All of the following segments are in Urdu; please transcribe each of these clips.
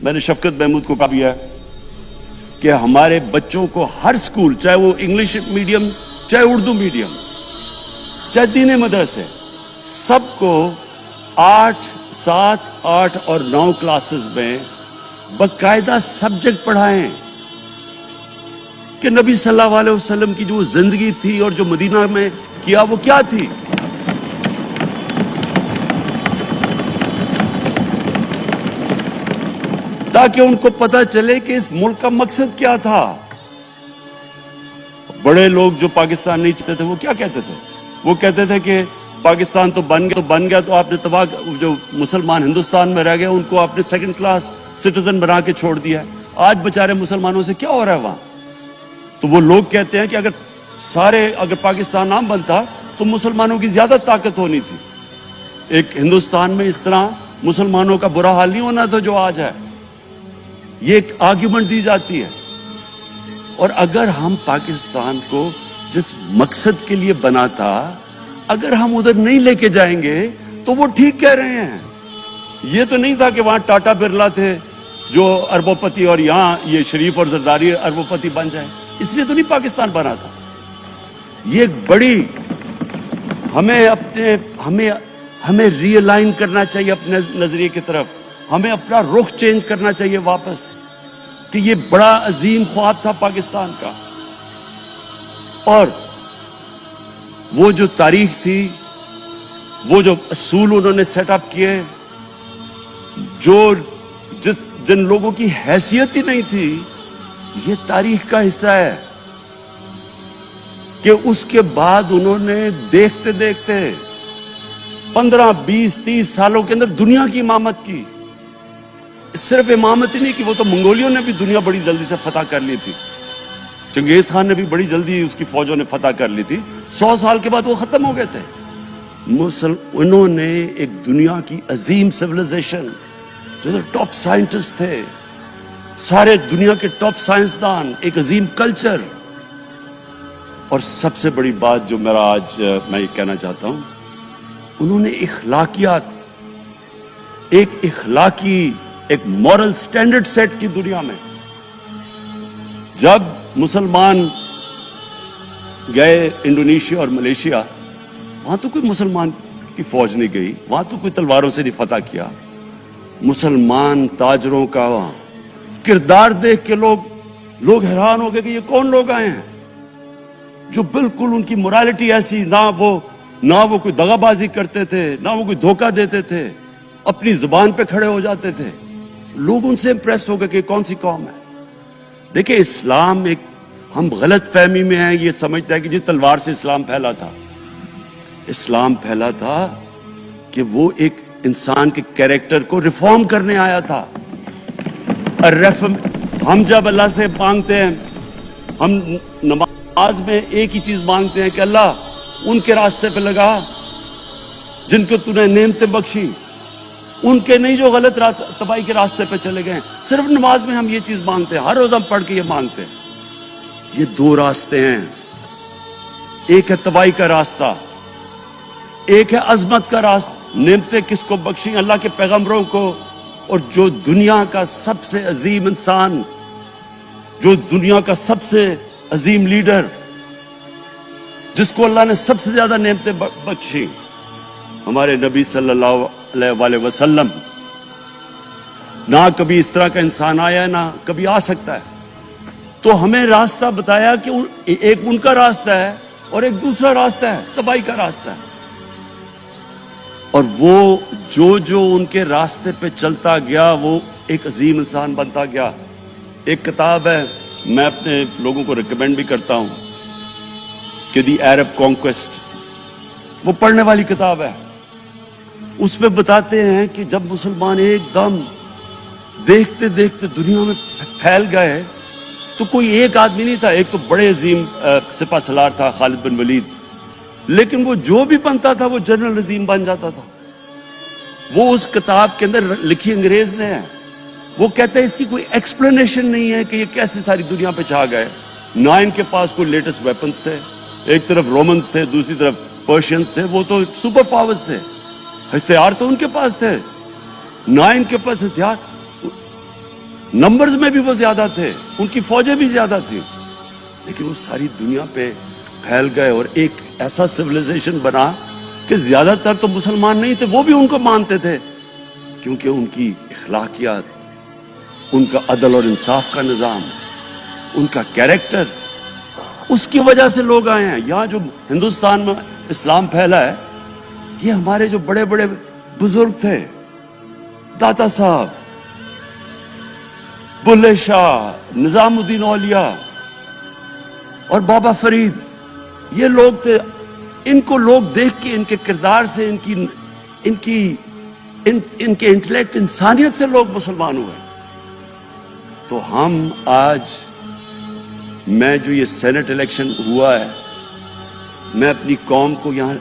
میں نے شفقت محمود کو کہا بھی ہے کہ ہمارے بچوں کو ہر سکول، چاہے وہ انگلش میڈیم، چاہے اردو میڈیم، چاہے دینی مدرسے، سب کو 8، 7، 8 اور 9 کلاسز میں باقاعدہ سبجیکٹ پڑھائیں کہ نبی صلی اللہ علیہ وسلم کی جو زندگی تھی اور جو مدینہ میں کیا وہ کیا تھی. تاکہ ان کو پتہ چلے کہ اس ملک کا مقصد کیا تھا. بڑے لوگ جو پاکستان نہیں چاہتے تھے وہ کیا کہتے تھے؟ وہ کہتے تھے کہ پاکستان تو بن گیا تو آپ نے تباہ، جو مسلمان ہندوستان میں رہ گئے ان کو آپ نے سیکنڈ کلاس سٹیزن بنا کے چھوڑ دیا. آج بیچارے مسلمانوں سے کیا ہو رہا ہے وہاں؟ تو وہ لوگ کہتے ہیں کہ اگر پاکستان نہ بنتا تو مسلمانوں کی زیادہ طاقت ہونی تھی. ایک ہندوستان میں اس طرح مسلمانوں کا برا حال نہیں ہونا تھا جو آج ہے. یہ ایک آرگیومنٹ دی جاتی ہے. اور اگر ہم پاکستان کو جس مقصد کے لیے بنا تھا اگر ہم ادھر نہیں لے کے جائیں گے تو وہ ٹھیک کہہ رہے ہیں. یہ تو نہیں تھا کہ وہاں ٹاٹا برلا تھے جو اربوں پتی اور یہاں یہ شریف اور زرداری اربوں پتی بن جائیں. اس لیے تو نہیں پاکستان بنا تھا. یہ ایک بڑی ہمیں ری الائن کرنا چاہیے اپنے نظریے کی طرف. ہمیں اپنا رخ چینج کرنا چاہیے واپس کہ یہ بڑا عظیم خواب تھا پاکستان کا. اور وہ جو تاریخ تھی، وہ جو اصول انہوں نے سیٹ اپ کیے، جن لوگوں کی حیثیت ہی نہیں تھی، یہ تاریخ کا حصہ ہے کہ اس کے بعد انہوں نے دیکھتے دیکھتے 15، 20، 30 سالوں کے اندر دنیا کی امامت کی. صرف امامت ہی نہیں کی، وہ تو منگولیوں نے بھی دنیا بڑی جلدی سے فتح کر لی تھی. چنگیز خان نے بھی بڑی جلدی اس کی فوجوں نے فتح کر لی تھی. 100 سال کے بعد وہ ختم ہو گئے تھے. انہوں نے ایک دنیا کی عظیم سیویلائزیشن، جو ٹاپ سائنٹسٹ تھے، سارے دنیا کے ٹاپ سائنسدان، ایک عظیم کلچر. اور سب سے بڑی بات جو میرا آج میں یہ کہنا چاہتا ہوں، انہوں نے اخلاقیات، ایک اخلاقی، ایک مورل سٹینڈرڈ سیٹ کی دنیا میں. جب مسلمان گئے انڈونیشیا اور ملیشیا، وہاں تو کوئی مسلمان کی فوج نہیں گئی، وہاں تو کوئی تلواروں سے نہیں فتح کیا. مسلمان تاجروں کا وہاں کردار دیکھ کے لوگ حیران ہو گئے کہ یہ کون لوگ آئے ہیں جو بالکل ان کی morality ایسی، نہ وہ کوئی دغا بازی کرتے تھے، نہ وہ کوئی دھوکہ دیتے تھے، اپنی زبان پہ کھڑے ہو جاتے تھے. لوگ ان سے امپریس ہو گئے کہ کون سی قوم ہے. دیکھیں اسلام ہم غلط فہمی میں ہیں، یہ سمجھتا ہے کہ جی تلوار سے اسلام پھیلا تھا. اسلام پھیلا تھا کہ وہ ایک انسان کے کیریکٹر کو ریفارم کرنے آیا تھا. ہم جب اللہ سے مانگتے ہیں، ہم نماز میں ایک ہی چیز مانگتے ہیں کہ اللہ ان کے راستے پہ لگا جن کو تو نے نعمتیں بخشی، ان کے نہیں جو غلط تباہی کے راستے پہ چلے گئے. صرف نماز میں ہم یہ چیز مانگتے ہیں، ہر روز ہم پڑھ کے یہ مانگتے ہیں. یہ 2 راستے ہیں، ایک ہے تباہی کا راستہ، ایک ہے عظمت کا راستہ. نعمتیں کس کو بخشیں؟ اللہ کے پیغمبروں کو. اور جو دنیا کا سب سے عظیم انسان، جو دنیا کا سب سے عظیم لیڈر، جس کو اللہ نے سب سے زیادہ نعمتیں بخشی، ہمارے نبی صلی اللہ علیہ وسلم. نہ کبھی اس طرح کا انسان آیا ہے، نہ کبھی آ سکتا ہے. تو ہمیں راستہ بتایا کہ ایک ان کا راستہ ہے اور ایک دوسرا راستہ ہے، تباہی کا راستہ ہے. اور وہ جو ان کے راستے پہ چلتا گیا وہ ایک عظیم انسان بنتا گیا. ایک کتاب ہے، میں اپنے لوگوں کو ریکمینڈ بھی کرتا ہوں کہ دی عرب کانکویسٹ، وہ پڑھنے والی کتاب ہے. اس میں بتاتے ہیں کہ جب مسلمان ایک دم دیکھتے دیکھتے دنیا میں پھیل گئے تو کوئی ایک آدمی نہیں تھا. ایک تو بڑے عظیم سپہ سالار تھا خالد بن ولید، لیکن وہ جو بھی بنتا تھا وہ جنرل عظیم بن جاتا تھا. وہ اس کتاب کے اندر لکھی انگریز نے ہے. وہ کہتے ہیں اس کی کوئی ایکسپلینیشن نہیں ہے کہ یہ کیسے ساری دنیا پہ چھا گئے. نہ ان کے پاس کوئی لیٹسٹ ویپنز تھے، ایک طرف رومنز تھے، دوسری طرف پرشینز تھے، وہ تو سپر پاورز تھے. ہتھیار تو ان کے پاس تھے، نہ ان کے پاس ہتھیار. نمبرز میں بھی وہ زیادہ تھے, ان کی فوجیں بھی زیادہ تھیں, لیکن وہ ساری دنیا پہ پھیل گئے اور ایک ایسا سویلائزیشن بنا کہ زیادہ تر تو مسلمان نہیں تھے, وہ بھی ان کو مانتے تھے, کیونکہ ان کی اخلاقیات, ان کا عدل اور انصاف کا نظام, ان کا کیریکٹر, اس کی وجہ سے لوگ آئے ہیں. یہاں جو ہندوستان میں اسلام پھیلا ہے, یہ ہمارے جو بڑے بڑے بزرگ تھے, داتا صاحب, بلے شاہ, نظام الدین اولیاء اور بابا فرید, یہ لوگ تھے. ان کو لوگ دیکھ کے, ان کے کردار سے, ان کے انٹلیکٹ, انسانیت سے لوگ مسلمان ہوئے. تو ہم آج, میں جو یہ سینٹ الیکشن ہوا ہے, میں اپنی قوم کو یہاں,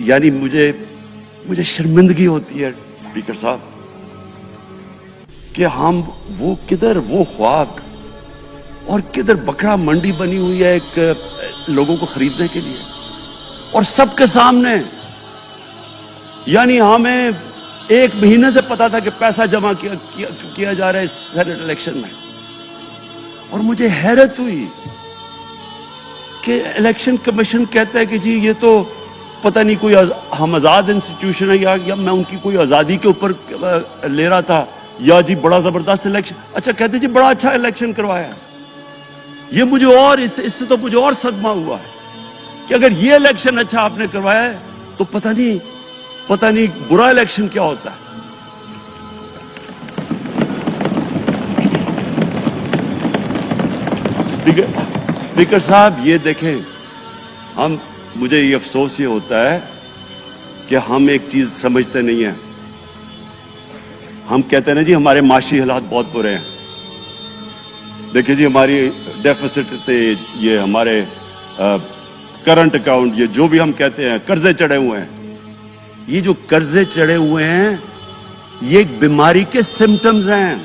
یعنی مجھے شرمندگی ہوتی ہے اسپیکر صاحب کہ ہم وہ کدھر وہ خواب اور کدھر بکرا منڈی بنی ہوئی ہے ایک لوگوں کو خریدنے کے لیے, اور سب کے سامنے. یعنی ہمیں ایک مہینے سے پتا تھا کہ پیسہ جمع کیا جا رہا ہے اس سینٹ الیکشن میں, اور مجھے حیرت ہوئی کہ الیکشن کمیشن کہتا ہے کہ جی یہ تو پتہ نہیں کوئی ہم آزاد انسٹیٹیوشن ہے, یا میں ان کی کوئی آزادی کے اوپر لے رہا تھا, یا جی بڑا زبردست الیکشن. اچھا کہتے جی بڑا اچھا الیکشن کروایا. یہ مجھے اور اس سے تو مجھے اور صدمہ ہوا ہے کہ اگر یہ الیکشن اچھا آپ نے کروایا ہے تو پتہ نہیں برا الیکشن کیا ہوتا ہے. اسپیکر صاحب, یہ دیکھیں, مجھے یہ افسوس یہ ہوتا ہے کہ ہم ایک چیز سمجھتے نہیں ہیں. ہم کہتے ہیں نا جی ہمارے معاشی حالات بہت برے ہیں. دیکھیں جی ہماری ڈیفیسٹ تھے, یہ ہمارے کرنٹ اکاؤنٹ, یہ جو بھی ہم کہتے ہیں قرضے چڑھے ہوئے ہیں. یہ جو قرضے چڑھے ہوئے ہیں یہ ایک بیماری کے سمٹمز ہیں.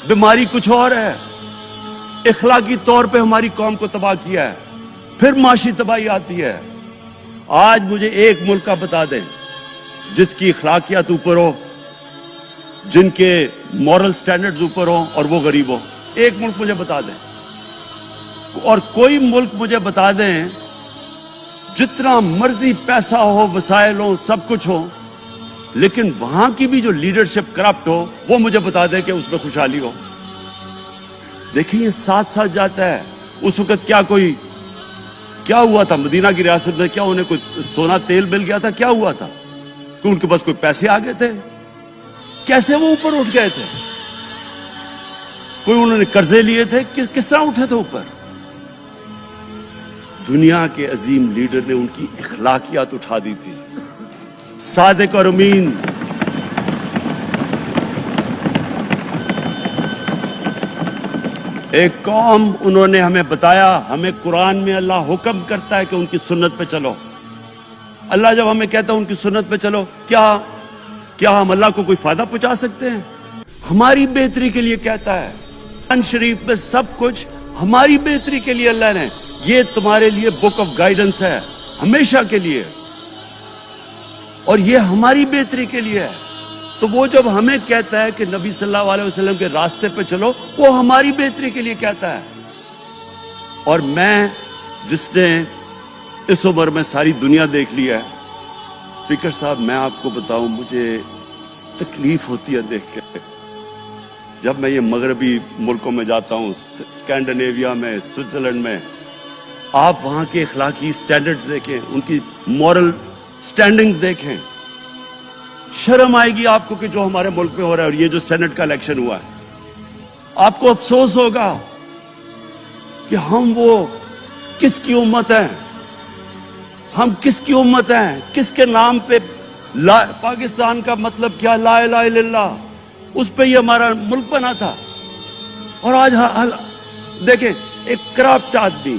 بیماری کچھ اور ہے. اخلاقی طور پہ ہماری قوم کو تباہ کیا ہے, پھر معاشی تباہی آتی ہے. آج مجھے ایک ملک کا بتا دیں جس کی اخلاقیات اوپر ہو, جن کے مورل سٹینڈرڈز اوپر ہوں اور وہ غریب ہو. ایک ملک مجھے بتا دیں, اور کوئی ملک مجھے بتا دیں جتنا مرضی پیسہ ہو, وسائل ہو, سب کچھ ہو, لیکن وہاں کی بھی جو لیڈرشپ کرپٹ ہو, وہ مجھے بتا دیں کہ اس میں خوشحالی ہو. دیکھیں یہ ساتھ ساتھ جاتا ہے. اس وقت کیا ہوا تھا مدینہ کی ریاست میں, کیا انہیں کوئی سونا تیل مل گیا تھا, کیا ہوا تھا کہ ان کے پاس کوئی پیسے آ گئے تھے؟ کیسے وہ اوپر اٹھ گئے تھے؟ کوئی انہوں نے قرضے لیے تھے, کس طرح اٹھے تھے اوپر؟ دنیا کے عظیم لیڈر نے ان کی اخلاقیات اٹھا دی تھی. صادق اور امین, ایک قوم, انہوں نے ہمیں بتایا, ہمیں قرآن میں اللہ حکم کرتا ہے کہ ان کی سنت پہ چلو. اللہ جب ہمیں کہتا ہے ان کی سنت پہ چلو, کیا ہم اللہ کو کوئی فائدہ پہنچا سکتے ہیں؟ ہماری بہتری کے لیے کہتا ہے. قرآن شریف میں سب کچھ ہماری بہتری کے لیے اللہ نے, یہ تمہارے لیے بک آف گائیڈنس ہے ہمیشہ کے لیے, اور یہ ہماری بہتری کے لیے ہے. تو وہ جب ہمیں کہتا ہے کہ نبی صلی اللہ علیہ وسلم کے راستے پہ چلو, وہ ہماری بہتری کے لیے کہتا ہے. اور میں, جس نے اس عمر میں ساری دنیا دیکھ لی ہے, اسپیکر صاحب میں آپ کو بتاؤں, مجھے تکلیف ہوتی ہے دیکھ کے. جب میں یہ مغربی ملکوں میں جاتا ہوں, اسکینڈینیویا میں, سوئٹزرلینڈ میں, آپ وہاں کے اخلاقی سٹینڈرڈز دیکھیں, ان کی مورل سٹینڈنگز دیکھیں, شرم آئے گی آپ کو کہ جو ہمارے ملک میں ہو رہا ہے. اور یہ جو سینٹ کا الیکشن ہوا ہے, آپ کو افسوس ہوگا کہ ہم وہ کس کی امت ہیں, ہم کس کی امت ہیں, کس کے نام پہ پاکستان کا مطلب کیا, لا الہ الا اللہ, اس پہ یہ ہمارا ملک بنا تھا. اور آج دیکھیں ایک کرپٹ آدمی,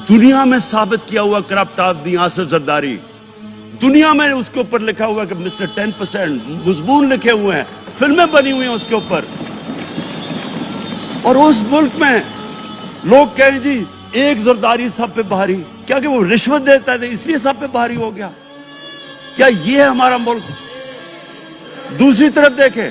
دنیا میں ثابت کیا ہوا کرپٹ آدمی آصف زرداری, دنیا میں اس کے اوپر لکھا ہوا کہ مسٹر 10%, مضمون لکھے ہوئے ہیں, فلمیں بنی ہوئی ہیں اس کے اوپر. اور اس ملک میں لوگ کہیں جی ایک زرداری سب پہ بھاری, کیا کہ وہ رشوت دیتا ہے اس لیے سب پہ بھاری ہو گیا؟ کیا یہ ہے ہمارا ملک؟ دوسری طرف دیکھیں,